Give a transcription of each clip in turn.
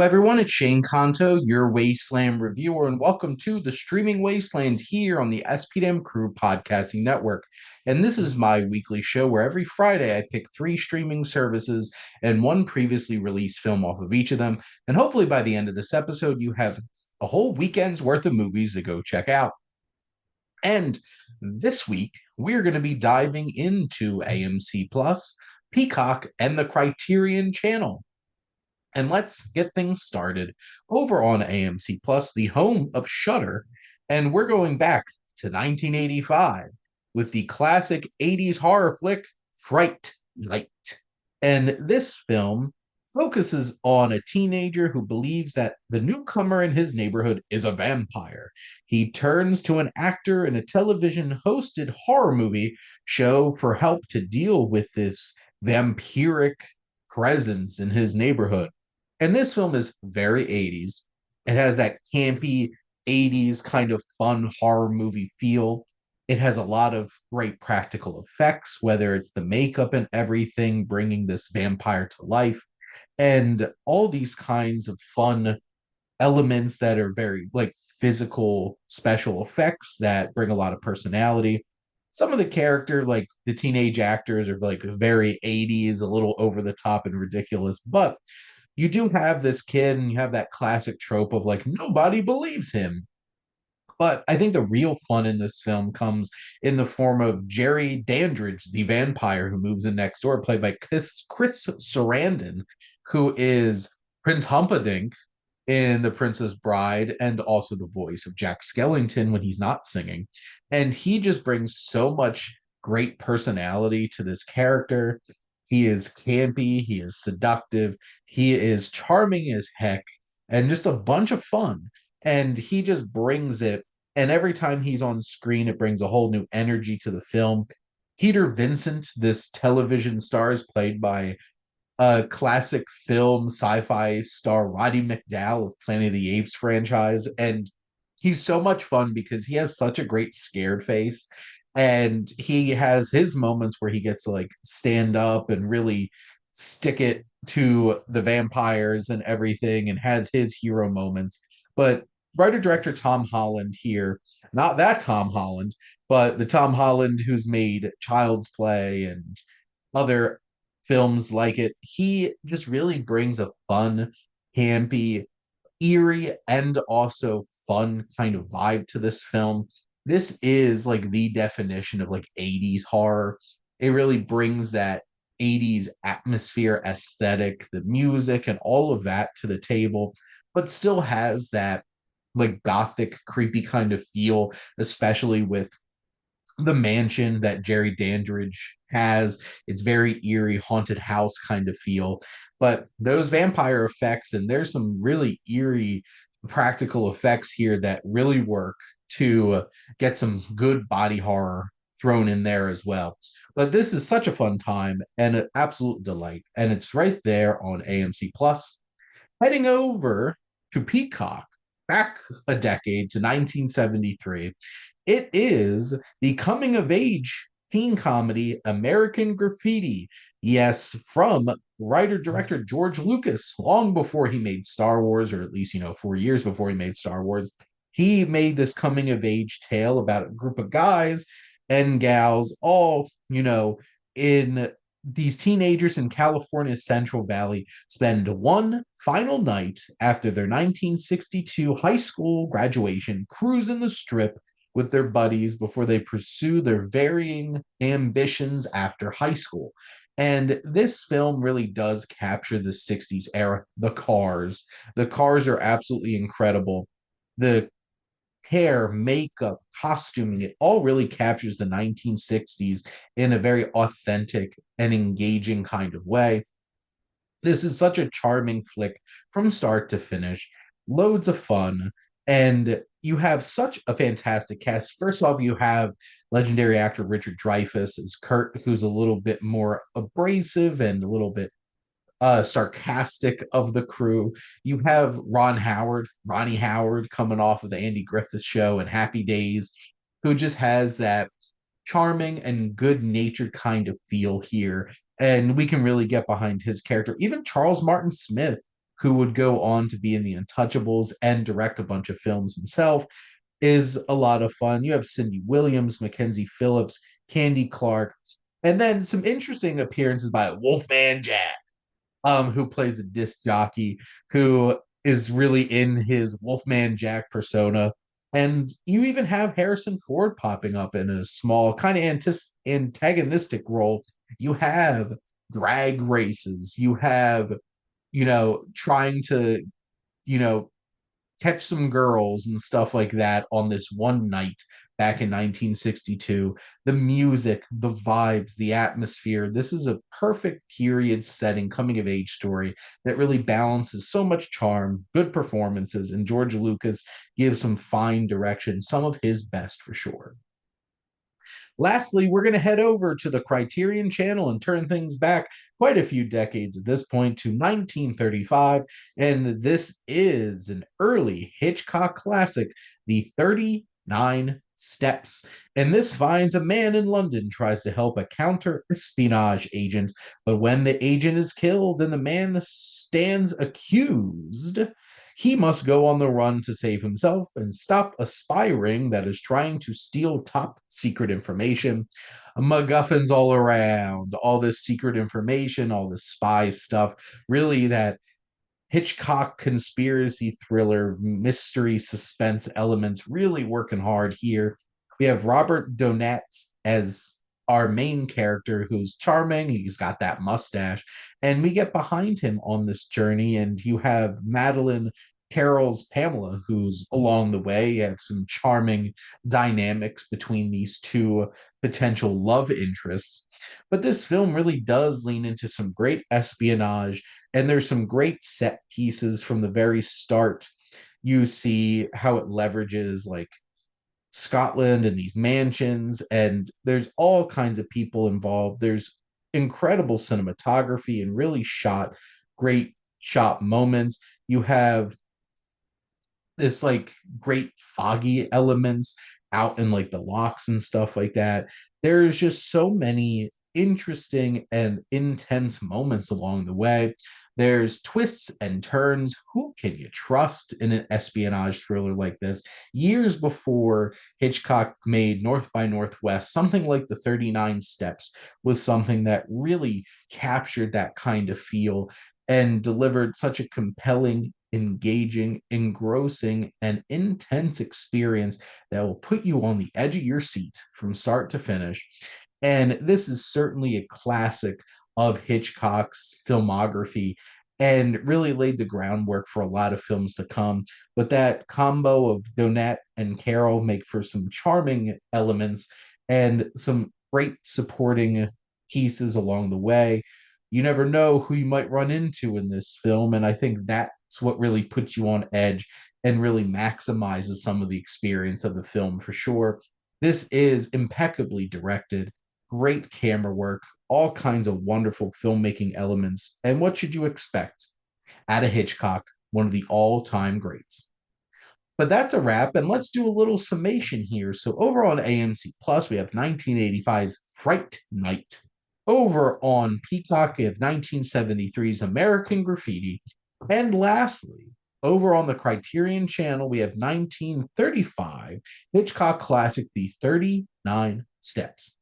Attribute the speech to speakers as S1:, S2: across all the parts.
S1: Hello, everyone. It's Shane Kanto, your Wasteland reviewer, and welcome to the Streaming Wasteland here on the SPDM Crew Podcasting Network. And this is my weekly show where every Friday I pick three streaming services and one previously released film off of each of them. And hopefully by the end of this episode, you have a whole weekend's worth of movies to go check out. And this week, we're going to be diving into AMC Plus, Peacock, and the Criterion Channel. And let's get things started over on AMC Plus, the home of Shudder. And we're going back to 1985 with the classic 80s horror flick Fright Night. And this film focuses on a teenager who believes that the newcomer in his neighborhood is a vampire. He turns to an actor in a television hosted horror movie show for help to deal with this vampiric presence in his neighborhood. And this film is very 80s. It has that campy 80s kind of fun horror movie feel. It has a lot of great practical effects, whether it's the makeup and everything, bringing this vampire to life, and all these kinds of fun elements that are very like physical special effects that bring a lot of personality. Some of the characters, like the teenage actors, are like very 80s, a little over the top and ridiculous, but you do have this kid and you have that classic trope of like nobody believes him. But I think the real fun in this film comes in the form of Jerry Dandridge, the vampire who moves in next door, played by Chris Sarandon, who is Prince Humperdinck in The Princess Bride and also the voice of Jack Skellington when he's not singing. And he just brings so much great personality to this character. He is campy, he is seductive, he is charming as heck, and just a bunch of fun. And he just brings it. And every time he's on screen, it brings a whole new energy to the film. Peter Vincent, this television star, is played by a classic film sci-fi star Roddy McDowall of Planet of the Apes franchise. And he's so much fun because he has such a great scared face. And he has his moments where he gets to like stand up and really stick it to the vampires and everything and has his hero moments. But writer director Tom Holland here, not that Tom Holland, but the Tom Holland who's made Child's Play and other films like it, he just really brings a fun, campy, eerie, and also fun kind of vibe to this film. This is like the definition of like 80s horror. It really brings that 80s atmosphere, aesthetic, the music, and all of that to the table, but still has that like gothic, creepy kind of feel, especially with the mansion that Jerry Dandridge has. It's very eerie, haunted house kind of feel. But those vampire effects, and there's some really eerie practical effects here that really work to get some good body horror thrown in there as well. But this is such a fun time and an absolute delight. And it's right there on AMC Plus. Heading over to Peacock, back a decade to 1973, it is the coming of age teen comedy American Graffiti. Yes, from writer director George Lucas, long before he made Star Wars, or at least, 4 years before he made Star Wars. He made this coming of age tale about a group of guys and gals, all, in these teenagers in California's Central Valley spend one final night after their 1962 high school graduation cruising the strip with their buddies before they pursue their varying ambitions after high school. And this film really does capture the 60s era. The cars. The cars are absolutely incredible. The hair, makeup, costuming, it all really captures the 1960s in a very authentic and engaging kind of way. This is such a charming flick from start to finish, loads of fun, and you have such a fantastic cast. First off, you have legendary actor Richard Dreyfuss as Kurt, who's a little bit more abrasive and a little bit sarcastic of the crew. You have Ronnie Howard, coming off of the Andy Griffith Show and Happy Days, who just has that charming and good natured kind of feel here. And we can really get behind his character. Even Charles Martin Smith, who would go on to be in The Untouchables and direct a bunch of films himself, is a lot of fun. You have Cindy Williams, Mackenzie Phillips, Candy Clark, and then some interesting appearances by Wolfman Jack, who plays a disc jockey who is really in his Wolfman Jack persona. And you even have Harrison Ford popping up in a small, kind of antagonistic role. You have drag races. You have, trying to, you know, catch some girls and stuff like that on this one night back in 1962. The music, the vibes, the atmosphere. This is a perfect period setting coming of age story that really balances so much charm, good performances, and George Lucas gives some fine direction, some of his best for sure. Lastly, we're going to head over to the Criterion Channel and turn things back quite a few decades at this point to 1935. And this is an early Hitchcock classic, The 39 Steps. And this finds a man in London tries to help a counter-espionage agent, but when the agent is killed and the man stands accused, he must go on the run to save himself and stop a spy ring that is trying to steal top secret information. MacGuffins all around, all this secret information, all this spy stuff. Really, that Hitchcock conspiracy thriller, mystery, suspense elements really working hard here. We have Robert Donat as our main character who's charming. He's got that mustache. And we get behind him on this journey. And you have Madeline Carroll's Pamela, who's along the way. You have some charming dynamics between these two potential love interests. But this film really does lean into some great espionage, and there's some great set pieces from the very start. You see how it leverages like Scotland and these mansions, and there's all kinds of people involved. There's incredible cinematography and really great shot moments. You have this like great foggy elements out in like the locks and stuff like that. There's just so many interesting and intense moments along the way. There's twists and turns. Who can you trust in an espionage thriller like this? Years before Hitchcock made North by Northwest, something like The 39 Steps was something that really captured that kind of feel and delivered such a compelling, engaging, engrossing, and intense experience that will put you on the edge of your seat from start to finish. And this is certainly a classic of Hitchcock's filmography and really laid the groundwork for a lot of films to come. But that combo of Donat and Carroll make for some charming elements and some great supporting pieces along the way. You never know who you might run into in this film, and I think that's what really puts you on edge and really maximizes some of the experience of the film for sure. This is impeccably directed, great camera work, all kinds of wonderful filmmaking elements. And what should you expect out of Hitchcock, one of the all-time greats? But that's a wrap, and let's do a little summation here. So over on AMC Plus, we have 1985's Fright Night. Over on Peacock, we have 1973's American Graffiti. And lastly, over on the Criterion Channel, we have 1935 Hitchcock classic, The 39 Steps.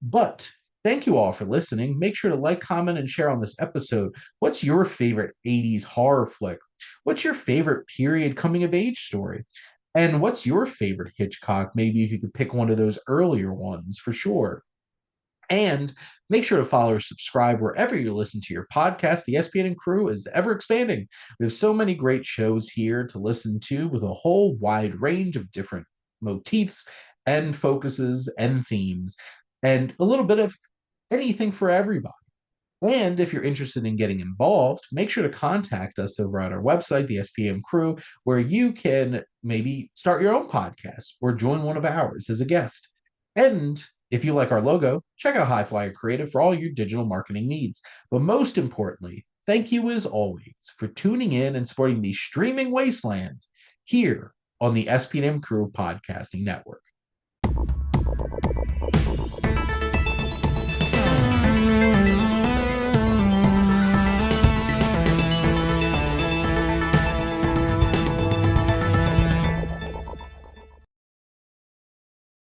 S1: But thank you all for listening. Make sure to like, comment, and share on this episode. What's your favorite 80s horror flick? What's your favorite period coming of age story? And what's your favorite Hitchcock? Maybe if you could pick one of those earlier ones for sure. And make sure to follow or subscribe wherever you listen to your podcast. The SPN crew is ever expanding. We have so many great shows here to listen to with a whole wide range of different motifs and focuses and themes, and a little bit of anything for everybody. And if you're interested in getting involved, make sure to contact us over at our website, the SPM Crew, where you can maybe start your own podcast or join one of ours as a guest. And if you like our logo, check out High Flyer Creative for all your digital marketing needs. But most importantly, thank you as always for tuning in and supporting the streaming wasteland here on the SPM Crew Podcasting Network.